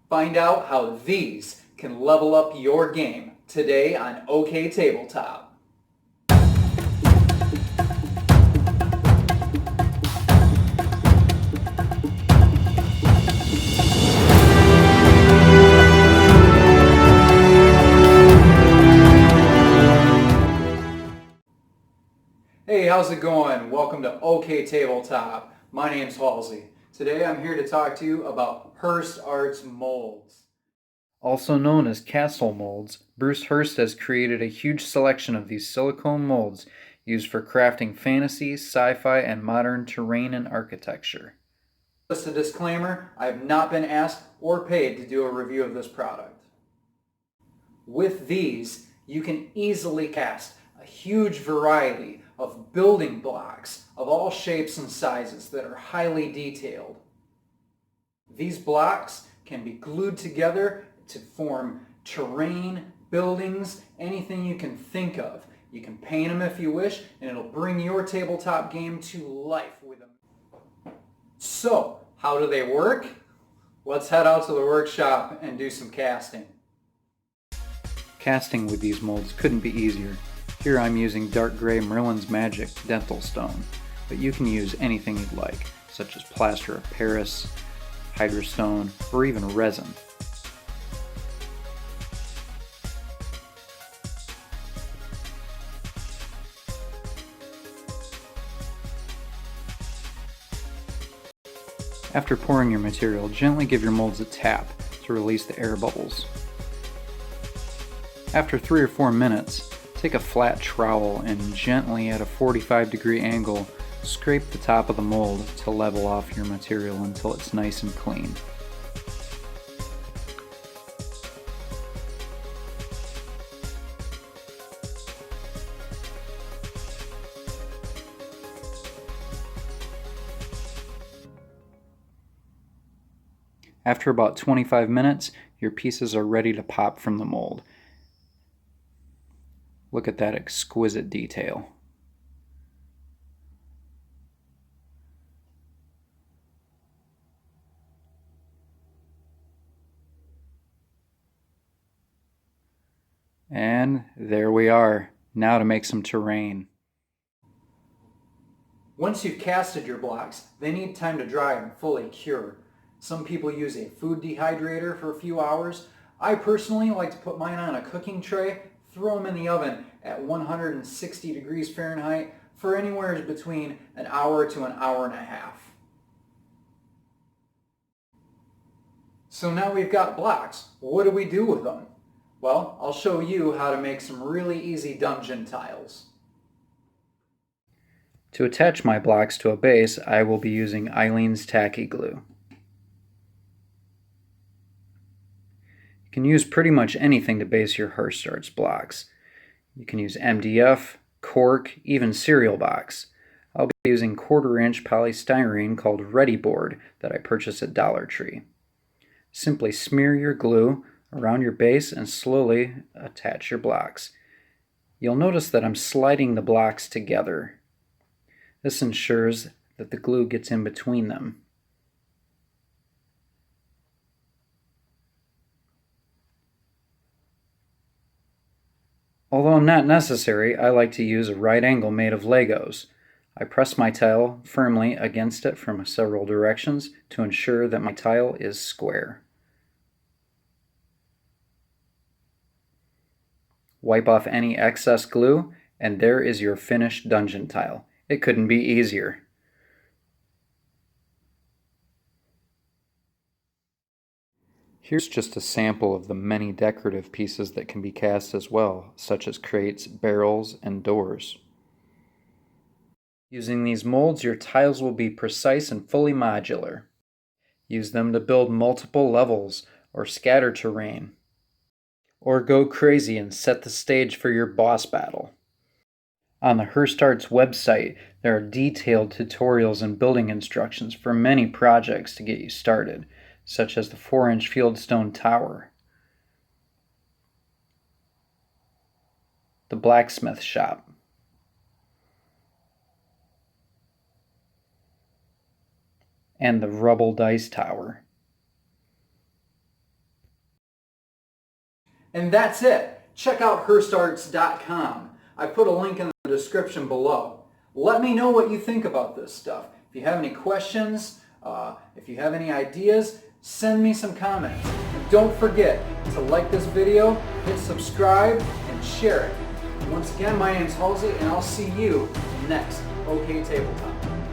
Find out how these can level up your game today on OKTabletop. Hey, how's it going? Welcome to OKTabletop. My name's Halsey. Today I'm here to talk to you about Hirst Arts Molds. Also known as castle molds, Bruce Hirst has created a huge selection of these silicone molds used for crafting fantasy, sci-fi, and modern terrain and architecture. Just a disclaimer, I have not been asked or paid to do a review of this product. With these, you can easily cast a huge variety of building blocks of all shapes and sizes that are highly detailed. These blocks can be glued together to form terrain, buildings, anything you can think of. You can paint them if you wish, and it'll bring your tabletop game to life with them. So, how do they work? Let's head out to the workshop and do some casting. Casting with these molds couldn't be easier. Here I'm using dark gray Merlin's Magic dental stone, but you can use anything you'd like, such as plaster of Paris, hydrostone, or even resin. After pouring your material, gently give your molds a tap to release the air bubbles. After 3 or 4 minutes, take a flat trowel and gently at a 45-degree angle scrape the top of the mold to level off your material until it's nice and clean. After about 25 minutes, your pieces are ready to pop from the mold. Look at that exquisite detail. And there we are. Now to make some terrain. Once you've casted your blocks, they need time to dry and fully cure. Some people use a food dehydrator for a few hours. I personally like to put mine on a cooking tray, throw them in the oven at 160 degrees Fahrenheit for anywhere between an hour to an hour and a half. So now we've got blocks. What do we do with them? Well, I'll show you how to make some really easy dungeon tiles. To attach my blocks to a base, I will be using Eileen's Tacky Glue. You can use pretty much anything to base your Hirst Arts blocks. You can use MDF, cork, even cereal box. I'll be using 1/4-inch polystyrene called Ready Board that I purchased at Dollar Tree. Simply smear your glue around your base and slowly attach your blocks. You'll notice that I'm sliding the blocks together. This ensures that the glue gets in between them. Although not necessary, I like to use a right angle made of Legos. I press my tile firmly against it from several directions to ensure that my tile is square. Wipe off any excess glue, and there is your finished dungeon tile. It couldn't be easier. Here's just a sample of the many decorative pieces that can be cast as well, such as crates, barrels, and doors. Using these molds, your tiles will be precise and fully modular. Use them to build multiple levels or scatter terrain. Or go crazy and set the stage for your boss battle. On the Hirst Arts website, there are detailed tutorials and building instructions for many projects to get you started, such as the 4-inch fieldstone tower, the blacksmith shop, and the rubble dice tower. And that's it. Check out HirstArts.com. I put a link in the description below. Let me know what you think about this stuff. If you have any questions, if you have any ideas, send me some comments. And don't forget to like this video, hit subscribe, and share it. Once again, my name's Halsey, and I'll see you next OK Tabletop.